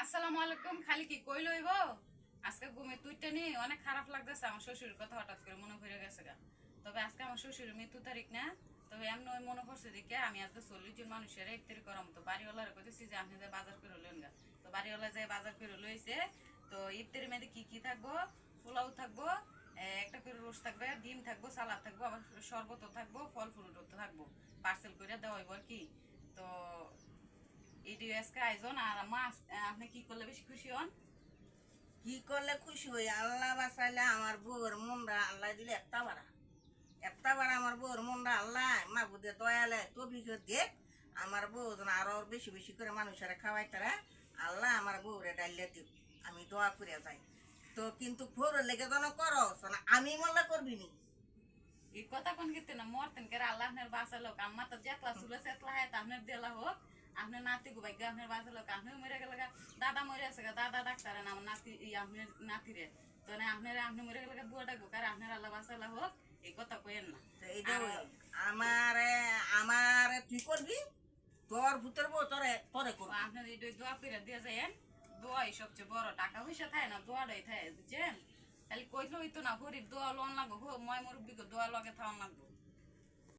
আসসালামু আলাইকুম। খালি কি কই লইব? আজকে ঘুমে তুইটা নি অনেক খারাপ লাগতেছে। আমার শ্বশুরের কথা হঠাৎ করে মনে পড়ে গেছে গা। তবে আজকে আমার শ্বশুরের মৃত্যু তারিখ না। তবে এমন ওই মনে করছে দেখে আমি আজকে 40 জন মানুষের ইফতারি করাম। তো বাড়িওয়ালার কইতেছি যে আপনি যে বাজার করে লইন গা। তো বাড়িওয়ালা যায় বাজার করে লইছে। তো ইফতারির মধ্যে কি কি থাকবো? পোলাও থাকবো, একটা করে রোস্ট থাকবে, ডিম থাকবো, সালাদ থাকবো, আবার শরবতও থাকবো, ফল ফ্রুটও থাকবো। পার্সেল করে দেওয়া হইব আর কি। তো এটি আজকে আয়োজন। আর মাছ আপনি কি করলে বেশি খুশি হন? কি করলে খুশি হই? আল্লাহ বাঁচাইলে আমার বউর মনরা আল্লাহ দিলে একটা বাড়া আমার বউর মনরা আল্লাহ মা বুধে দয়ালে তো বিঘে দেখ আমার বউ যেন আরো বেশি বেশি করে মানুষেরা খাওয়াই তারা আল্লাহ আমার বউরে ডাইলে দিব। আমি দোয়া করে যাই। তো কিন্তু ভোরের লেগে যেন করো না, আমি মল্লা করবি নি। এই কথা কোন কিন্তু না মরতেন কে আল্লাহ আপনার বাঁচাল হোক। আমার তো যেতলা ছিল সেতলা হয় আপনার দেলা হোক। আপনার নাতি গো ভাগ্য আপনার বাঁচাল হোক। আপনি মরে গেলে দাদা মরে আছে গা, দাদা ডাক্তার না আমার নাতি আপনার নাতিরে। তো না আপনার আপনি মরে গেলে বুয়া ডাকবো কার আপনার আল্লাহ বাঁচাল হোক। এই কথা কইেন না। তো এইটা আর আমারে আমারে তুই করবি, তোর ভূতের বউ তোরে তোরে করবি। আপনার এই দোয়া করে দিয়ে যায়েন। দোয়াই সবচেয়ে বড়। টাকা পয়সা থাকে না, দোয়াটাই থাকে বুঝছেন। খালি কইলে হইতো না, গরিব দোয়া লোন লাগবো, ময় মুরব্বী দোয়া লগে থাওয়ান লাগবো।